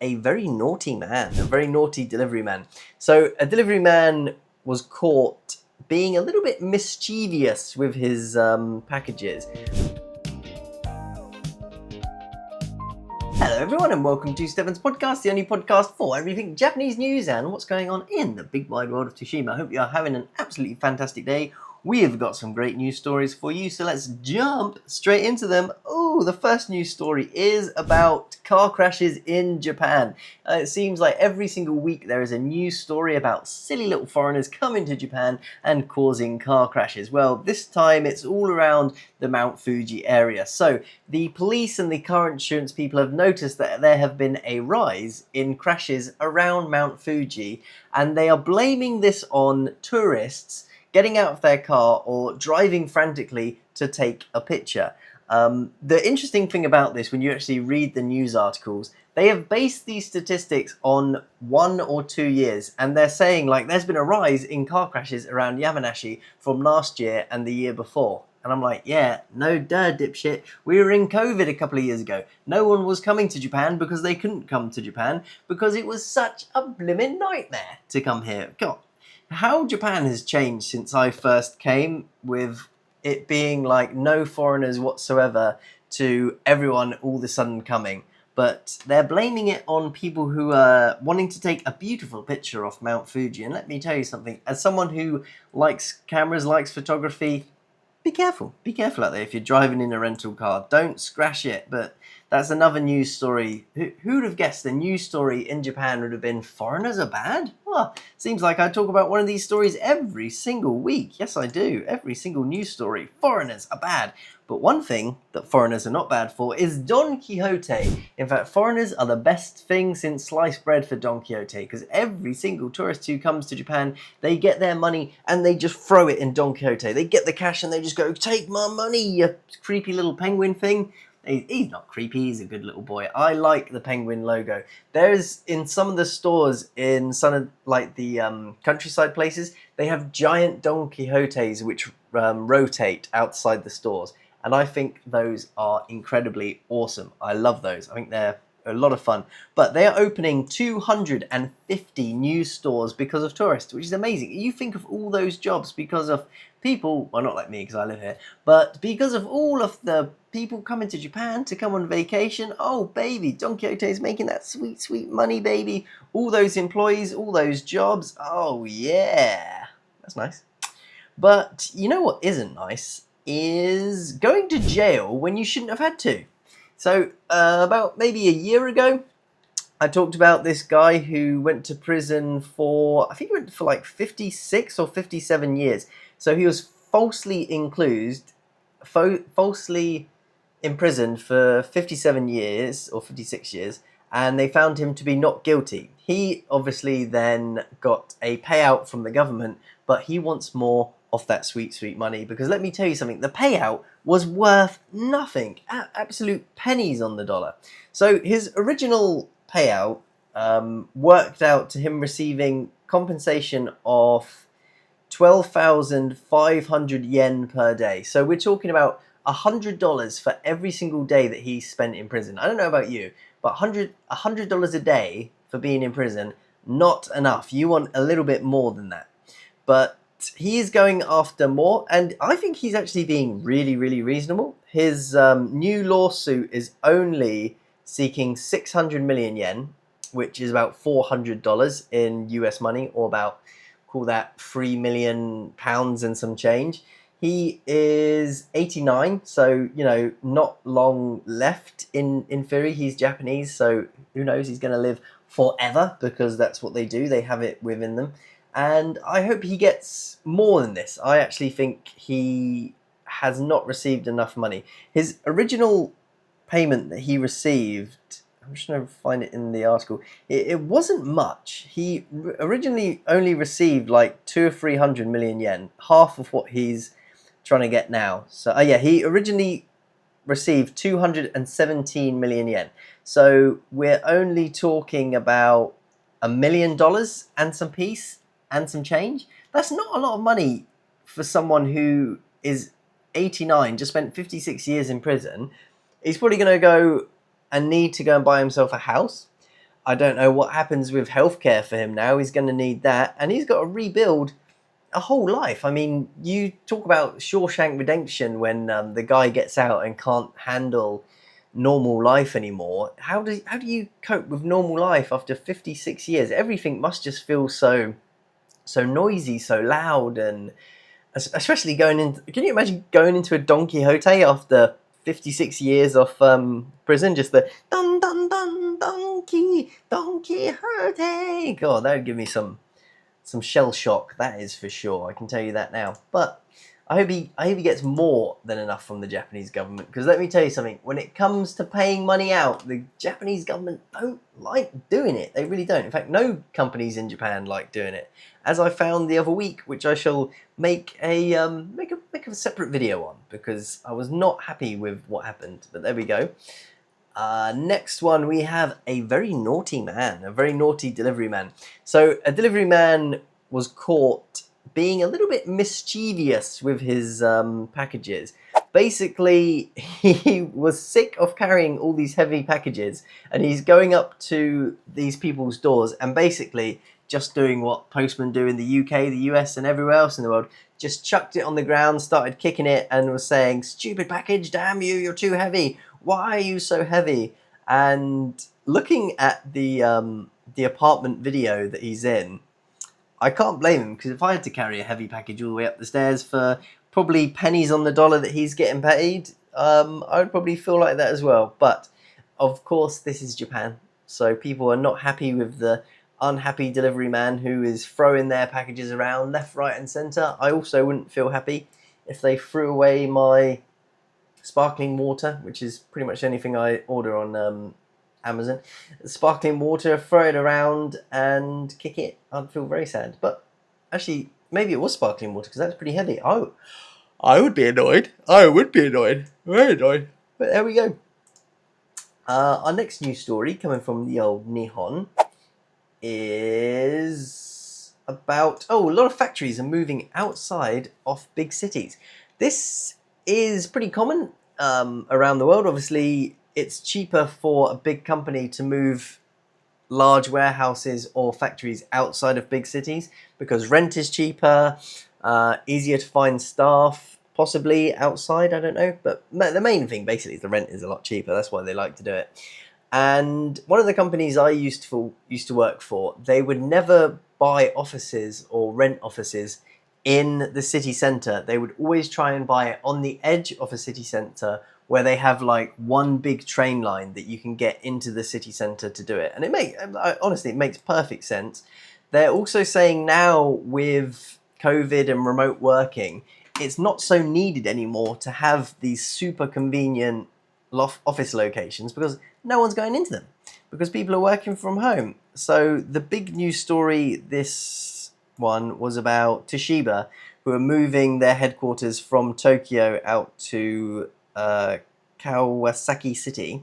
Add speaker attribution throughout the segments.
Speaker 1: a very naughty man, a very naughty delivery man. So a delivery man was caught being a little bit mischievous with his packages. Hello everyone and welcome to Stefan's podcast, the only podcast for everything Japanese news and what's going on in the big wide world of Tsushima. I hope you are having an absolutely fantastic day. We have got some great news stories for you, so let's jump straight into them. Oh, the first news story is about car crashes in Japan. It seems like every single week there is a news story about silly little foreigners coming to Japan and causing car crashes. Well, this time it's all around the Mount Fuji area. So the police and the car insurance people have noticed that there have been a rise in crashes around Mount Fuji, and they are blaming this on tourists getting out of their car or driving frantically to take a picture. The interesting thing about this, when you actually read the news articles, they have based these statistics on 1 or 2 years, and they're saying like there's been a rise in car crashes around Yamanashi from last year and the year before. And I'm like, yeah, no duh, dipshit. We were in COVID a couple of years ago. No one was coming to Japan because they couldn't come to Japan because it was such a blimmin' nightmare to come here. God. How Japan has changed since I first came, with it being like no foreigners whatsoever to everyone all of a sudden coming. But they're blaming it on people who are wanting to take a beautiful picture off Mount Fuji. And let me tell you something, as someone who likes cameras, likes photography, be careful out there if you're driving in a rental car. Don't scratch it. But that's another news story. Who'd have guessed a news story in Japan would have been foreigners are bad? Well, seems like I talk about one of these stories every single week. Yes, I do. Every single news story. Foreigners are bad. But one thing that foreigners are not bad for is Don Quixote. In fact, foreigners are the best thing since sliced bread for Don Quixote, because every single tourist who comes to Japan, they get their money and they just throw it in Don Quixote. They get the cash and they just go, take my money, you creepy little penguin thing. He's not creepy, he's a good little boy. I like the penguin logo. There's, in some of the stores in some of like the countryside places, they have giant Don Quixotes which rotate outside the stores. And I think those are incredibly awesome. I love those. I think they're a lot of fun. But they are opening 250 new stores because of tourists, which is amazing. You think of all those jobs because of people, well, not like me because I live here, but because of all of the people coming to Japan to come on vacation. Oh, baby, Don Quixote is making that sweet, sweet money, baby. All those employees, all those jobs. Oh, yeah. That's nice. But you know what isn't nice? Is going to jail when you shouldn't have had to. So about maybe a year ago, I talked about this guy who went to prison for, I think he went for like 56 or 57 years. So he was falsely imprisoned for 57 years or 56 years, and they found him to be not guilty. He obviously then got a payout from the government, but he wants more of that sweet, sweet money, because let me tell you something, the payout was worth nothing, absolute pennies on the dollar. So his original payout worked out to him receiving compensation of 12,500 yen per day. So we're talking about $100 for every single day that he spent in prison. I don't know about you, but $100 a day for being in prison, not enough. You want a little bit more than that. But he is going after more, and I think he's actually being really, really reasonable. His new lawsuit is only seeking 600 million yen, which is about $400 in US money, or about, call that £3 million and some change. He is 89, so, you know, not long left in theory. He's Japanese, so who knows, he's going to live forever, because that's what they do. They have it within them. And I hope he gets more than this. I actually think he has not received enough money. His original payment that he received, I'm just going to find it in the article, it wasn't much. He originally only received like 200 or 300 million yen, half of what he's trying to get now. So yeah, he originally received 217 million yen. So we're only talking about $1 million and some piece and some change. That's not a lot of money for someone who is 89, just spent 56 years in prison. He's probably going to go and need to go and buy himself a house. I don't know what happens with healthcare for him now. He's going to need that, and he's got to rebuild a whole life. I mean, you talk about Shawshank Redemption when the guy gets out and can't handle normal life anymore. How do you cope with normal life after 56 years? Everything must just feel so noisy, so loud, and especially going in. Can you imagine going into a Don Quixote after 56 years of prison? Just the dun dun dun Don Quixote. God, that would give me some shell shock, that is for sure. I can tell you that now. But I hope he gets more than enough from the Japanese government, because let me tell you something, when it comes to paying money out, the Japanese government don't like doing it. They really don't. In fact, no companies in Japan like doing it, as I found the other week, which I shall make a separate video on, because I was not happy with what happened. But there we go. Next one, we have a very naughty man, a very naughty delivery man. So a delivery man was caught being a little bit mischievous with his packages. Basically, he was sick of carrying all these heavy packages, and he's going up to these people's doors and basically just doing what postmen do in the UK, the US, and everywhere else in the world. Just chucked it on the ground, started kicking it, and was saying, "Stupid package, damn you, you're too heavy. Why are you so heavy?" And looking at the apartment video that he's in, I can't blame him, because if I had to carry a heavy package all the way up the stairs for probably pennies on the dollar that he's getting paid, I would probably feel like that as well. But of course, this is Japan, so people are not happy with the unhappy delivery man who is throwing their packages around left, right, and centre. I also wouldn't feel happy if they threw away my sparkling water, which is pretty much anything I order on Amazon. Sparkling water, throw it around and kick it. I'd feel very sad. But actually, maybe it was sparkling water, because that's pretty heavy. I would be annoyed. I would be annoyed. Very annoyed. But there we go. Our next news story, coming from the old Nihon, is about a lot of factories are moving outside of big cities. This is pretty common around the world. Obviously, it's cheaper for a big company to move large warehouses or factories outside of big cities, because rent is cheaper, easier to find staff, possibly outside, I don't know. But the main thing basically is the rent is a lot cheaper. That's why they like to do it. And one of the companies I used to work for, they would never buy offices or rent offices in the city centre. They would always try and buy it on the edge of a city centre, where they have like one big train line that you can get into the city centre to do it. And honestly, it makes perfect sense. They're also saying now, with COVID and remote working, it's not so needed anymore to have these super convenient office locations, because no one's going into them, because people are working from home. So the big news story, this one, was about Toshiba, who are moving their headquarters from Tokyo out to Kawasaki City.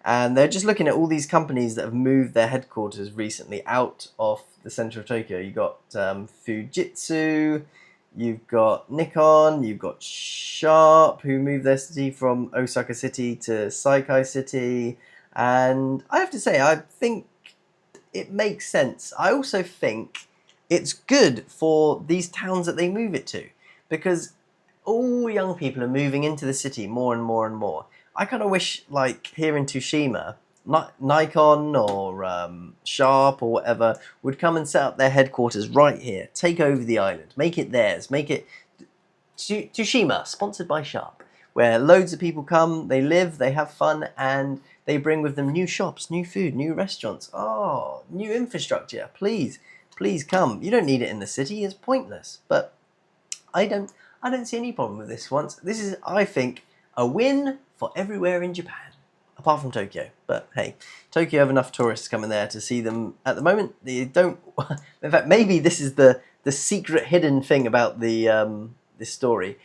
Speaker 1: And they're just looking at all these companies that have moved their headquarters recently out of the center of Tokyo. You've got Fujitsu, you've got Nikon, you've got Sharp, who moved their city from Osaka City to Saikai City. And I have to say, I think it makes sense. I also think it's good for these towns that they move it to, because all young people are moving into the city more and more and more. I kind of wish, like here in Tsushima, Nikon or Sharp or whatever would come and set up their headquarters right here, take over the island, make it theirs, make it Tsushima, sponsored by Sharp, where loads of people come, they live, they have fun, and they bring with them new shops, new food, new restaurants, new infrastructure. Please come. You don't need it in the city, it's pointless. But I don't see any problem with this once. This is, I think, a win for everywhere in Japan, apart from Tokyo. But hey, Tokyo have enough tourists coming there to see them at the moment. They don't. In fact, maybe this is the secret hidden thing about the this story.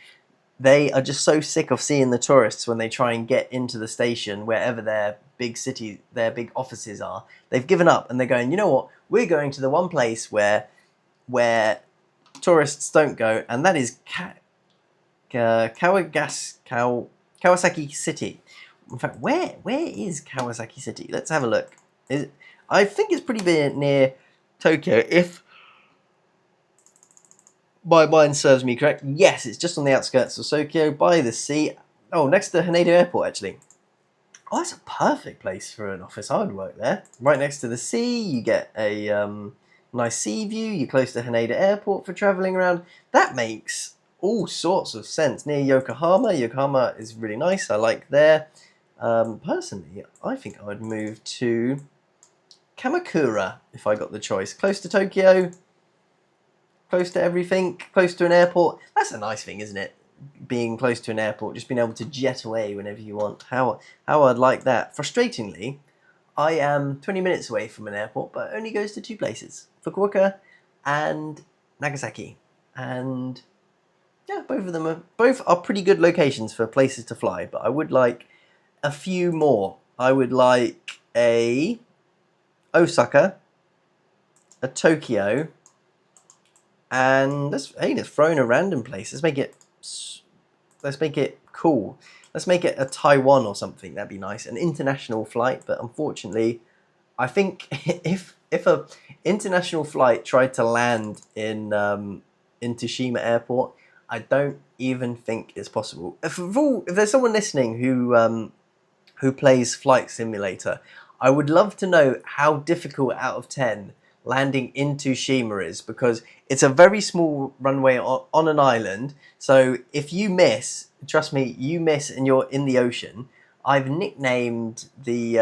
Speaker 1: They are just so sick of seeing the tourists when they try and get into the station, wherever their big city, their big offices are. They've given up, and they're going, you know what? We're going to the one place where tourists don't go, and that is Kawasaki City. In fact, where is Kawasaki City? Let's have a look. I think it's pretty near Tokyo, if my mind serves me correct. Yes, it's just on the outskirts of Tokyo, by the sea. Oh, next to Haneda Airport, actually. Oh, that's a perfect place for an office. I would work there. Right next to the sea, you get a nice sea view. You're close to Haneda Airport for traveling around. That makes all sorts of sense. Near Yokohama. Yokohama is really nice. I like there. Personally, I think I would move to Kamakura if I got the choice. Close to Tokyo, close to everything, close to an airport. That's a nice thing, isn't it? Being close to an airport, just being able to jet away whenever you want. How I'd like that. Frustratingly, I am 20 minutes away from an airport, but only goes to 2 places: Fukuoka and Nagasaki. And yeah, both are pretty good locations for places to fly. But I would like a few more. I would like a Osaka, a Tokyo, and let's throw in a random place. Let's make it cool. Let's make it a Taiwan or something. That'd be nice. An international flight, but unfortunately, I think if a international flight tried to land in Toshima Airport, I don't even think it's possible. If there's someone listening who plays Flight Simulator, I would love to know how difficult out of 10 landing in Tsushima is, because it's a very small runway on an island. So if you miss, trust me, you miss and you're in the ocean. I've nicknamed the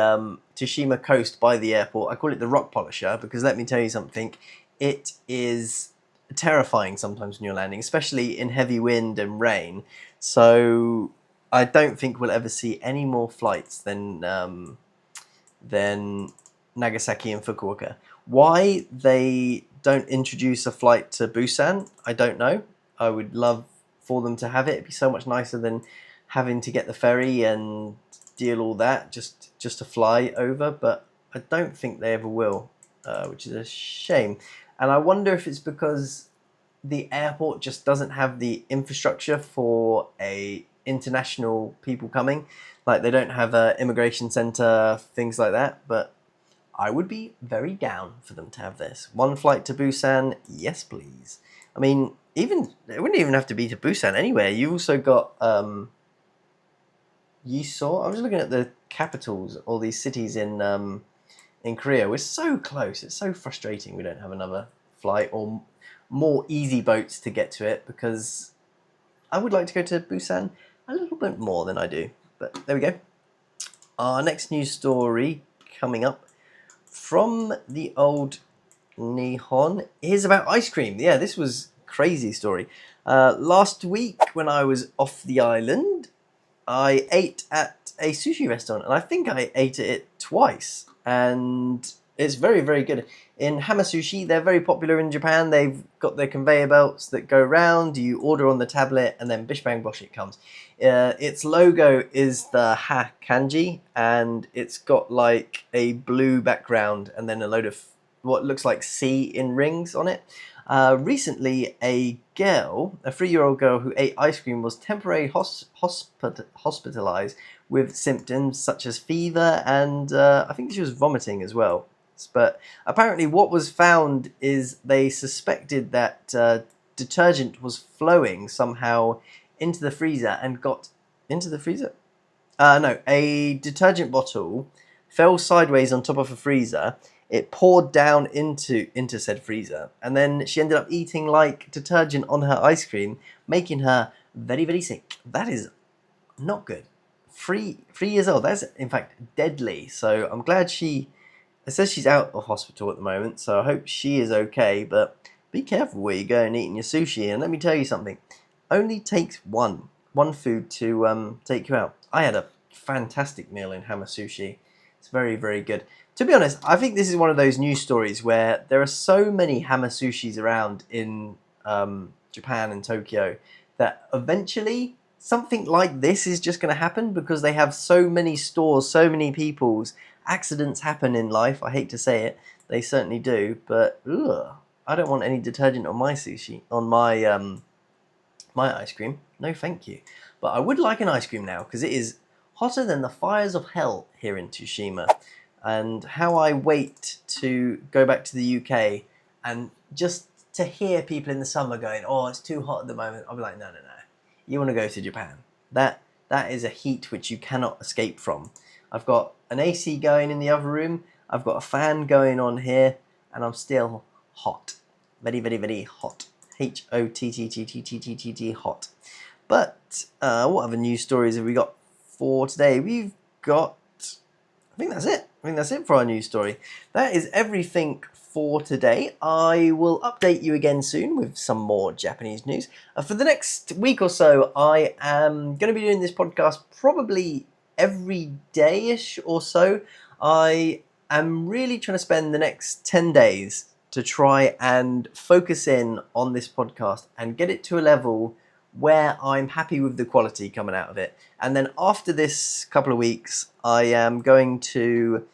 Speaker 1: Tsushima coast by the airport, I call it the rock polisher, because let me tell you something, it is terrifying sometimes when you're landing, especially in heavy wind and rain. So I don't think we'll ever see any more flights than Nagasaki and Fukuoka. Why they don't introduce a flight to Busan, I don't know. I would love for them to have it. It'd be so much nicer than having to get the ferry and deal all that just to fly over. But I don't think they ever will, which is a shame. And I wonder if it's because the airport just doesn't have the infrastructure for international people coming. Like, they don't have an immigration center, things like that. But I would be very down for them to have this. One flight to Busan, yes please. I mean, it wouldn't even have to be to Busan, anywhere. You also got I was just looking at the capitals, all these cities in Korea. We're so close. It's so frustrating we don't have another flight or more easy boats to get to it, because I would like to go to Busan a little bit more than I do. But there we go. Our next news story coming up from the old Nihon is about ice cream. Yeah, this was a crazy story. Last week when I was off the island, I ate at a sushi restaurant, and I think I ate at it twice, and it's very, very good. In Hama Sushi, they're very popular in Japan. They've got their conveyor belts that go round. You order on the tablet, and then bish bang bosh it comes. Its logo is the Ha kanji, and it's got like a blue background and then a load of what looks like C in rings on it. Recently, a 3-year-old girl who ate ice cream was temporarily hospitalized with symptoms such as fever, and I think she was vomiting as well. But apparently what was found is they suspected that detergent was flowing somehow into the freezer and got into the freezer. No, a detergent bottle fell sideways on top of a freezer. It poured down into said freezer, and then she ended up eating like detergent on her ice cream, making her very, very sick. That is not good. 3 years old. That's in fact deadly. So I'm glad it says she's out of hospital at the moment, so I hope she is okay. But be careful where you go and eating your sushi. And let me tell you something: only takes one food to take you out. I had a fantastic meal in Hama Sushi. It's very, very good. To be honest, I think this is one of those news stories where there are so many Hama Sushis around in Japan and Tokyo that eventually something like this is just going to happen, because they have so many stores, so many people's. Accidents happen in life. I hate to say it, they certainly do. But I don't want any detergent on my sushi, on my my ice cream. No, thank you. But I would like an ice cream now, because it is hotter than the fires of hell here in Tsushima. and how I wait to go back to the UK and just to hear people in the summer going, oh, it's too hot at the moment. I'll be like, no. You want to go to Japan. That is a heat which you cannot escape from. I've got an AC going in the other room. I've got a fan going on here, and I'm still hot. Very, very, very hot. H-O-T-T-T-T-T-T-T hot. But what other news stories have we got for today? We've got, I think that's it. I think that's it for our news story. That is everything for today. I will update you again soon with some more Japanese news. For the next week or so, I am going to be doing this podcast probably every day-ish or so. I am really trying to spend the next 10 days to try and focus in on this podcast and get it to a level where I'm happy with the quality coming out of it. And then after this couple of weeks, I am going to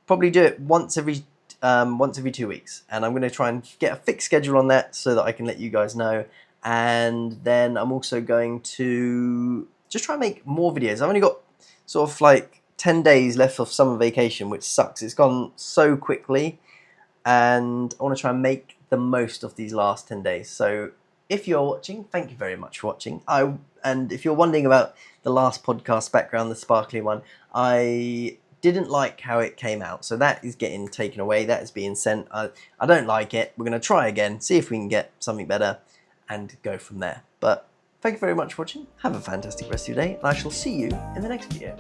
Speaker 1: probably do it once every 2 weeks. And I'm going to try and get a fixed schedule on that so that I can let you guys know. And then I'm also going to just try and make more videos. I've only got sort of like 10 days left of summer vacation, which sucks. It's gone so quickly. And I want to try and make the most of these last 10 days. So if you're watching, thank you very much for watching. And if you're wondering about the last podcast background, the sparkly one, I didn't like how it came out. So that is getting taken away. That is being sent. I don't like it. We're going to try again, see if we can get something better and go from there. But thank you very much for watching. Have a fantastic rest of your day. And I shall see you in the next video.